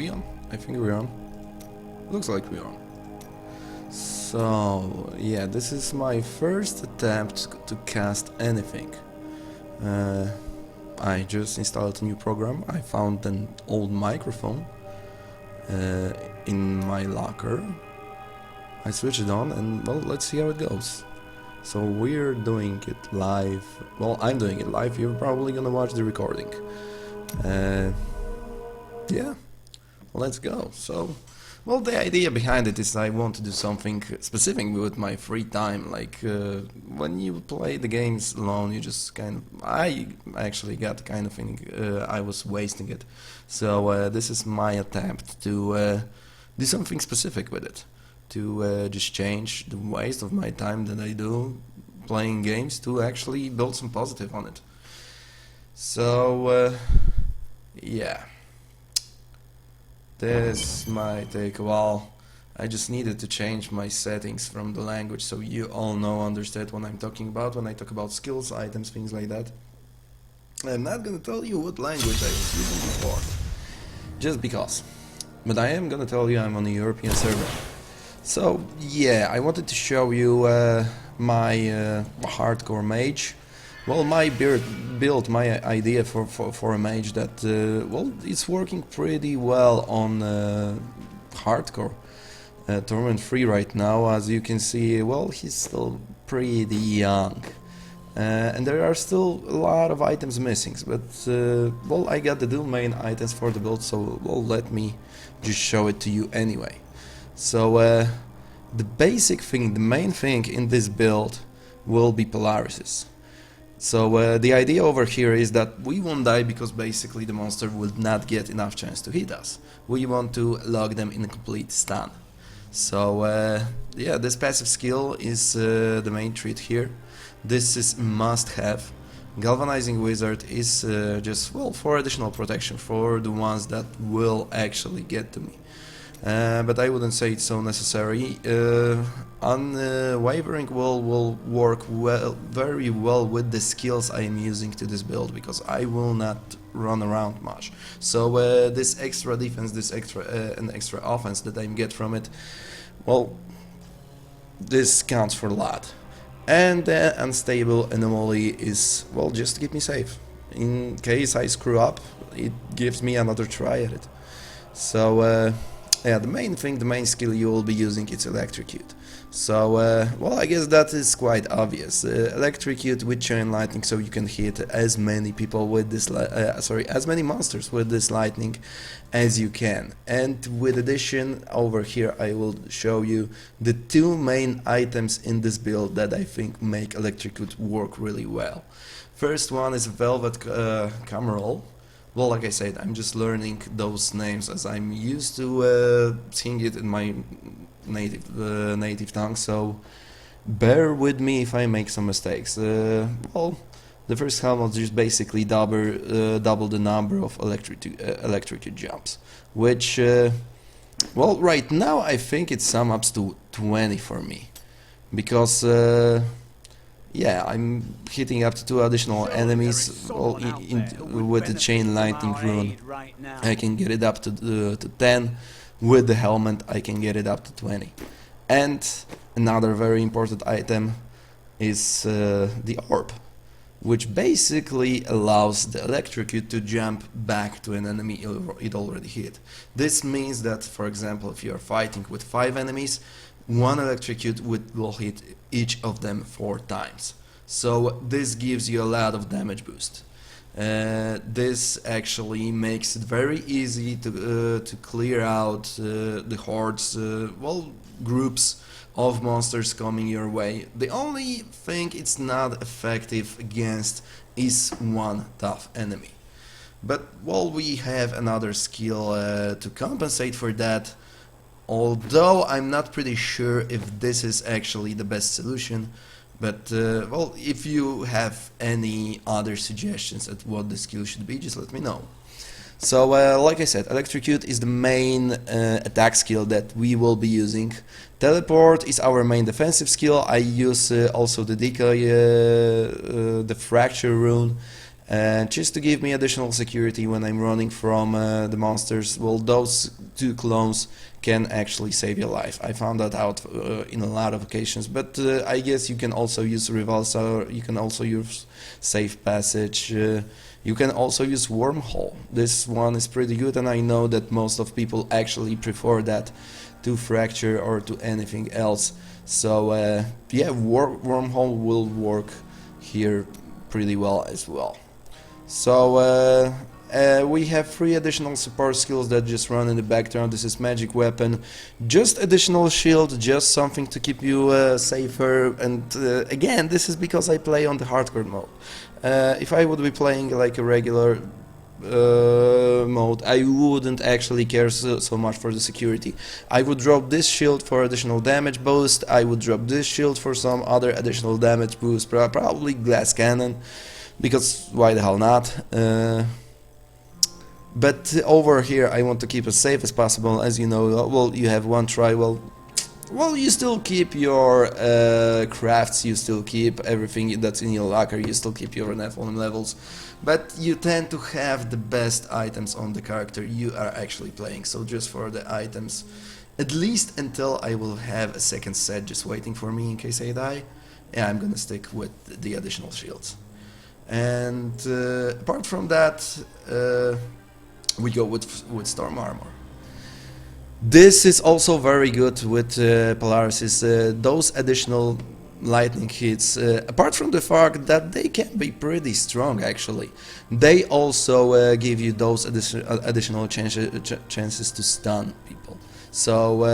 we on? I think we're on. Looks like we're on. So, yeah, this is my first attempt to cast anything. I just installed a new program. I found an old microphone in my locker. I switched it on and, well, let's see how it goes. So we're doing it live. Well, I'm doing it live. You're probably gonna watch the recording. Yeah, let's go. So, well, the idea behind it is I want to do something specific with my free time. Like when you play the games alone, you just kind of. I actually got kind of feeling I was wasting it. So this is my attempt to do something specific with it. To just change the waste of my time that I do playing games to actually build some positive on it. So yeah, this might take a while. I just needed to change my settings from the language so you all understand what I'm talking about when I talk about skills, items, things like that. I'm not gonna tell you what language I was using before, just because. But I am gonna tell you I'm on a European server. So yeah, I wanted to show you my hardcore mage. Well, my build, my idea for a mage that well, it's working pretty well on hardcore. Torment 3 right now, as you can see. Well, he's still pretty young, and there are still a lot of items missing. But well, I got the two main items for the build, so well, let me just show it to you anyway. So the basic thing, the main thing in this build will be Polarises. So the idea over here is that we won't die because basically the monster will not get enough chance to hit us. We want to lock them in a complete stun. So yeah, this passive skill is the main treat here. This is must have. Galvanizing Wizard is just, well, for additional protection for the ones that will actually get to me. But I wouldn't say it's so necessary. Unwavering will work well, very well with the skills I am using to this build, because I will not run around much. So this extra defense, this extra offense that I get from it, well, this counts for a lot. And the unstable anomaly is, well, just to keep me safe. In case I screw up, it gives me another try at it. So yeah, the main thing, the main skill you will be using is Electrocute. So, well, I guess that is quite obvious. Electrocute with Chain Lightning, so you can hit as many people with this, as many monsters with this lightning as you can. And with addition, over here I will show you the two main items in this build that I think make Electrocute work really well. First one is Velvet Cameral. Well, like I said, I'm just learning those names as I'm used to seeing it in my native tongue, so bear with me if I make some mistakes. Well, the first helmet just basically double the number of electrocute jumps, which, well, right now I think it sums up to 20 for me, because yeah, I'm hitting up to 2 additional enemies. Well, with the Chain Lightning rune, I can get it up to 10. With the helmet, I can get it up to 20. And another very important item is the orb, which basically allows the electrocute to jump back to an enemy it already hit. This means that, for example, if you are fighting with 5 enemies, one electrocute will hit each of them 4 times. So this gives you a lot of damage boost. This actually makes it very easy to clear out the hordes, well, groups of monsters coming your way. The only thing it's not effective against is one tough enemy. But, well, we have another skill to compensate for that. Although I'm not pretty sure if this is actually the best solution, but well, if you have any other suggestions at what the skill should be, just let me know. So like I said, Electrocute is the main attack skill that we will be using. Teleport is our main defensive skill. I use also the decoy, the fracture rune, just to give me additional security when I'm running from the monsters. Well, those two clones can actually save your life. I found that out in a lot of occasions, but I guess you can also use Revulsor, you can also use Safe Passage, you can also use Wormhole. This one is pretty good, and I know that most of people actually prefer that to Fracture or to anything else. So yeah, Wormhole will work here pretty well as well. So we have 3 additional support skills that just run in the background. This is Magic Weapon, just additional shield, just something to keep you safer, and again, this is because I play on the hardcore mode. If I would be playing like a regular mode, I wouldn't actually care so much for the security. I would drop this shield for additional damage boost, I would drop this shield for some other additional damage boost, probably Glass Cannon, because why the hell not? But over here I want to keep as safe as possible. As you know, well, you have one try, well, you still keep your crafts, you still keep everything that's in your locker, you still keep your Nephilim levels, but you tend to have the best items on the character you are actually playing. So just for the items, at least until I will have a second set just waiting for me in case I die, yeah, I'm gonna stick with the additional shields. And apart from that, we go with Storm Armor. This is also very good with Polaris. Those additional lightning hits, apart from the fact that they can be pretty strong actually, they also give you those additional chances to stun people. So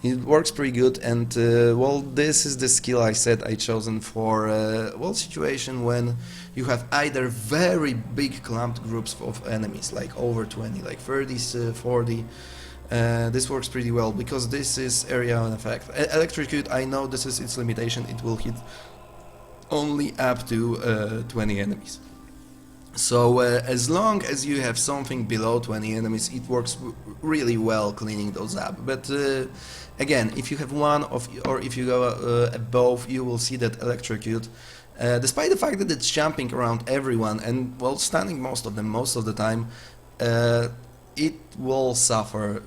it works pretty good, and well, this is the skill I said I chosen for well, situation when you have either very big clumped groups of enemies, like over 20, like 30, 40. This works pretty well because this is area of effect. Electrocute, I know this is its limitation, it will hit only up to 20 enemies. So as long as you have something below 20 enemies, it works really well cleaning those up. But again, if you have one of, or if you go above, you will see that Electrocute, despite the fact that it's jumping around everyone and, well, stunning most of them most of the time, it will suffer.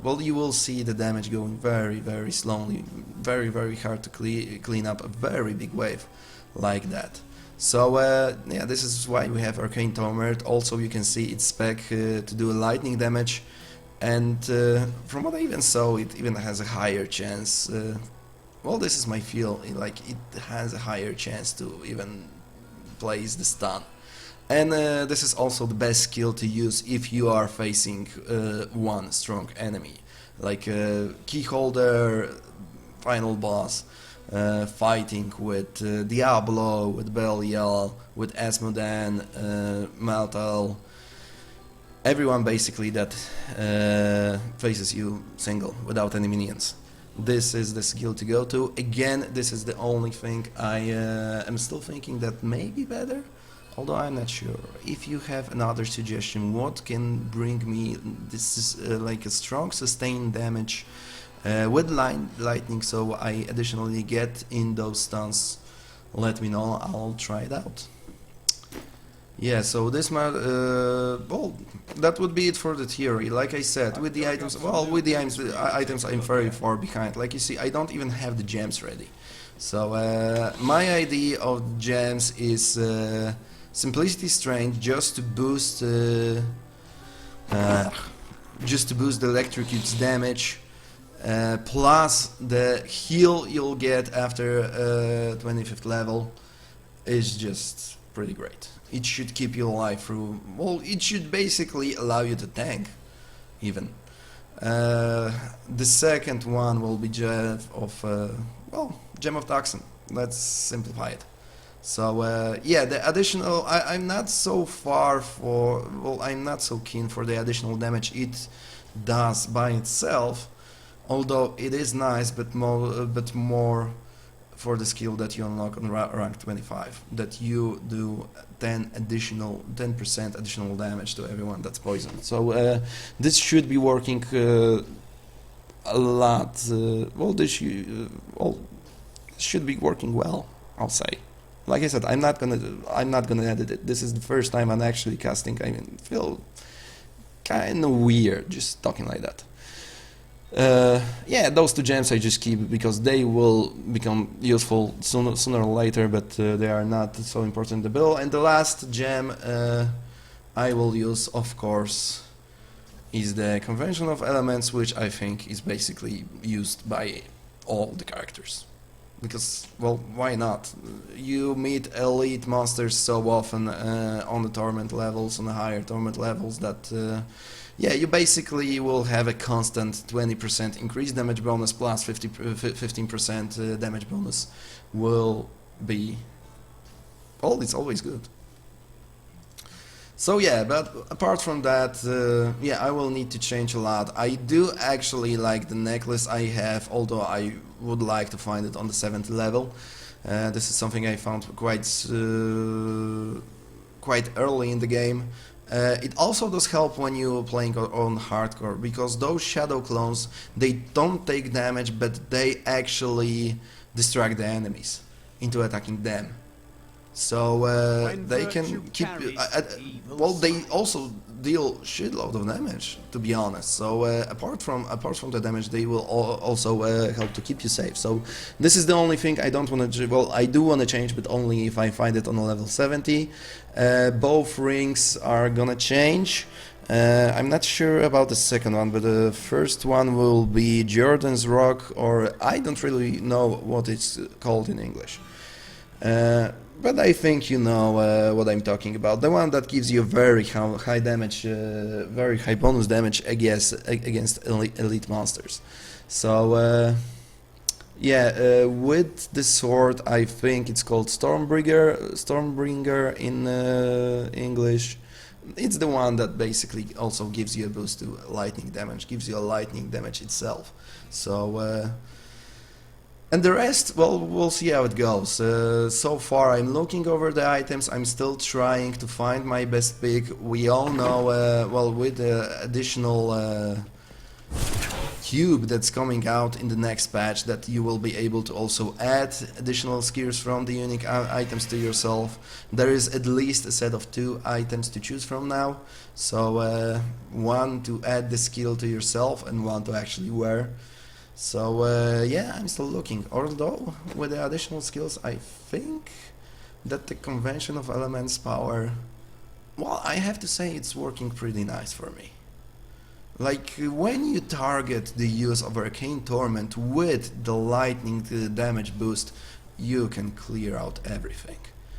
Well, you will see the damage going very, very slowly, very, very hard to clean up a very big wave like that. So yeah, this is why we have Arcane Tomer. Also, you can see its spec to do lightning damage, and from what I even saw, it even has a higher chance. Well, this is my feel, like it has a higher chance to even place the stun. And this is also the best skill to use if you are facing one strong enemy, like Keyholder, Final Boss, fighting with Diablo, with Belial, with Asmodan, Maltal, everyone basically that faces you single, without any minions. This is the skill to go to. Again, this is the only thing I am still thinking that may be better, although I'm not sure. If you have another suggestion, what can bring me this is like a strong sustained damage with lightning, so I additionally get in those stuns, let me know, I'll try it out. Yeah, so this well, that would be it for the theory. Like I said, with the items, well, with the items I'm very far behind. Like you see, I don't even have the gems ready. So my idea of gems is Simplicity Strength, just to boost the Electrocute's damage, plus the heal you'll get after 25th level is just pretty great. It should keep you alive through, well, it should basically allow you to tank, even. The second one will be Gem of, well, Gem of Toxin. Let's simplify it. So yeah, the additional, I'm not so far for, well, I'm not so keen for the additional damage it does by itself, although it is nice, but more for the skill that you unlock on rank 25, that you do 10% additional damage to everyone that's poisoned. So this should be working a lot. Well, this should be working well, I'll say. Like I said, I'm not gonna edit it. This is the first time I'm actually casting. I mean, feel kind of weird just talking like that. Yeah, those 2 gems I just keep because they will become useful sooner or later, but they are not so important in the build. And the last gem I will use, of course, is the Convention of Elements, which I think is basically used by all the characters. Because, well, why not? You meet elite monsters so often on the torment levels, on the higher torment levels, that yeah, you basically will have a constant 20% increased damage bonus plus 15% damage bonus will be... well, it's always good. So yeah, but apart from that, yeah, I will need to change a lot. I do actually like the necklace I have, although I would like to find it on the 7th level. This is something I found quite early in the game. It also does help when you're playing on hardcore, because those shadow clones, they don't take damage, but they actually distract the enemies into attacking them. So they can keep... well, they also deal shitload of damage, to be honest. So apart from the damage, they will also help to keep you safe. So this is the only thing I don't want to... well, I do want to change, but only if I find it on a level 70. Both rings are gonna change. I'm not sure about the second one, but the first one will be Jordan's Rock, or I don't really know what it's called in English. But I think you know what I'm talking about. The one that gives you very high damage, very high bonus damage against elite monsters. So yeah, with the sword, I think it's called Stormbringer in English. It's the one that basically also gives you a boost to lightning damage, gives you a lightning damage itself. So and the rest, well, we'll see how it goes. So far, I'm looking over the items. I'm still trying to find my best pick. We all know, well, with the additional cube that's coming out in the next patch, that you will be able to also add additional skills from the unique items to yourself. There is at least a set of 2 items to choose from now. So one to add the skill to yourself and one to actually wear. So yeah, I'm still looking, although with the additional skills I think that the Convention of Elements power, well, I have to say it's working pretty nice for me. Like, when you target the use of Arcane Torment with the lightning damage boost, you can clear out everything.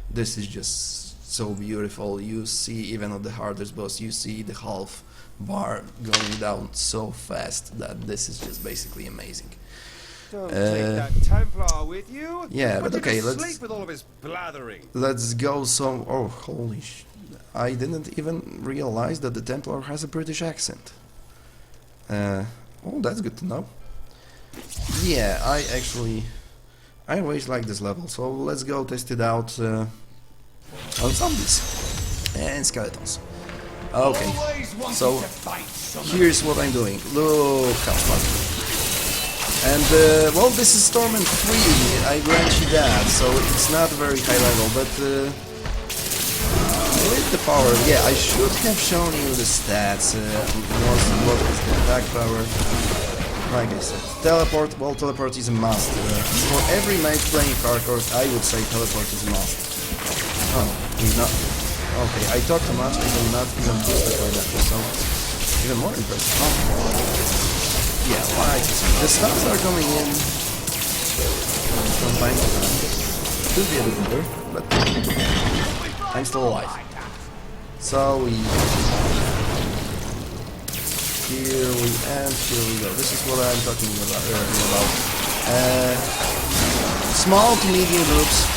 This is just so beautiful. You see, even on the hardest boss, you see the half bar going down so fast that this is just basically amazing. Don't take that Templar with you. Yeah, but okay, sleep with all of his blathering. let's go some... oh, holy sh... I didn't even realize that the Templar has a British accent. Oh, that's good to know. Yeah, I always like this level, so let's go test it out on zombies and skeletons. Okay, so here's what I'm doing. Look how fast. And well, this is Torment 3, I grant you that, so it's not very high level, but with the power, yeah, I should have shown you the stats. What is the attack power? Like I said, teleport, well, teleport is a must. For every mage playing hardcore, I would say teleport is a must. Oh, he's not. Okay, I talk too much, I will not even boost the card after, so even more impressive. Oh. Yeah, like the stuns are coming in from time to time. Could be a bit better, but I'm still alive. So here we go. This is what I'm talking about. Small to medium groups.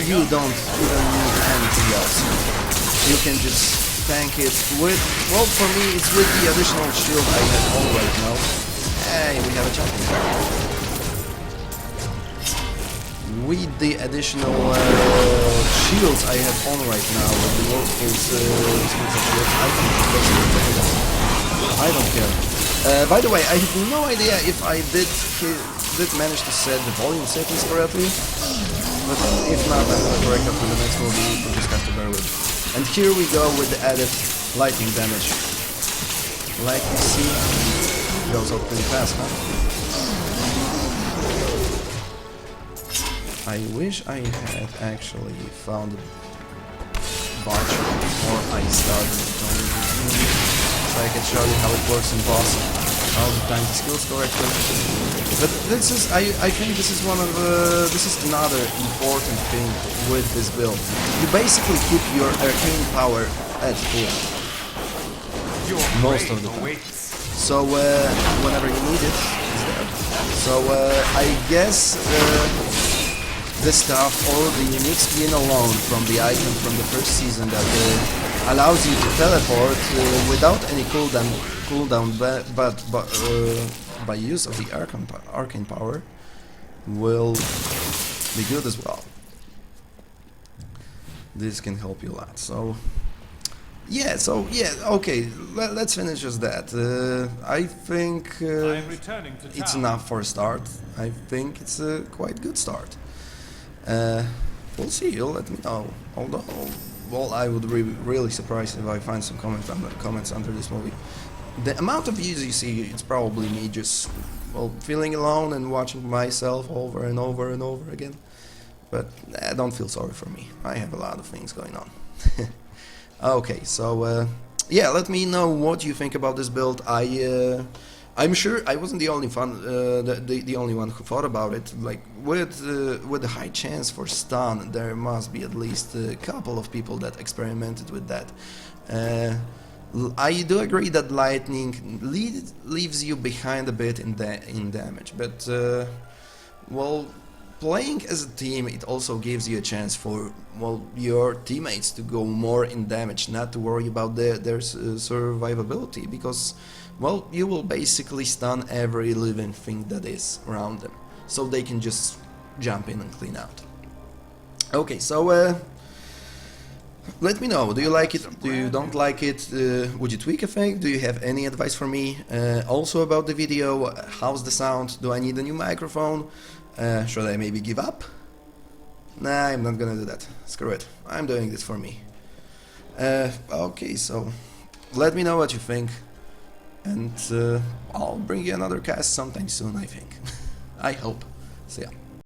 You don't even need anything else. You can just tank it with, well, for me it's with the additional shield I have on right now. Hey, we have a champion. With the additional shields I have on right now, with the multiple skills of shield, I don't care. By the way, I have no idea if I did manage to set the volume settings correctly. But if not, I'm gonna correct up in the next movie, you just have to bear with. And here we go with the added lightning damage. Like you see, it goes up pretty fast, huh? I wish I had actually found a bunch before I started doing this movie, so I can show you how it works in boss, how to time the skills correctly. But this is, I think this is one of this is another important thing with this build. You basically keep your arcane power at full most of the time. So whenever you need it, it's there. So I guess the stuff or the unique skin alone from the item from the first season that allows you to teleport without any cooldown, but by use of the arcane power will be good as well. This can help you a lot. So yeah, okay, let's finish just that. I think it's enough for a start. I think it's a quite good start. We'll see, you'll let me know. Although, well, I would be really surprised if I find some comments under this movie. The amount of views you see, it's probably me just, well, feeling alone and watching myself over and over and over again. But don't feel sorry for me. I have a lot of things going on. Okay, so yeah, let me know what you think about this build. I'm sure I wasn't the only the only one who thought about it. Like with a high chance for stun, there must be at least a couple of people that experimented with that. I do agree that lightning leaves you behind a bit in damage, but well, playing as a team, it also gives you a chance for, well, your teammates to go more in damage, not to worry about their survivability, because, well, you will basically stun every living thing that is around them, so they can just jump in and clean out. Okay, so let me know, do you like it, do you don't like it, would you tweak a thing, do you have any advice for me? Also about the video, how's the sound, do I need a new microphone? Should I maybe give up? Nah, I'm not gonna do that. Screw it. I'm doing this for me. Okay, so let me know what you think, and I'll bring you another cast sometime soon, I think. I hope. So yeah.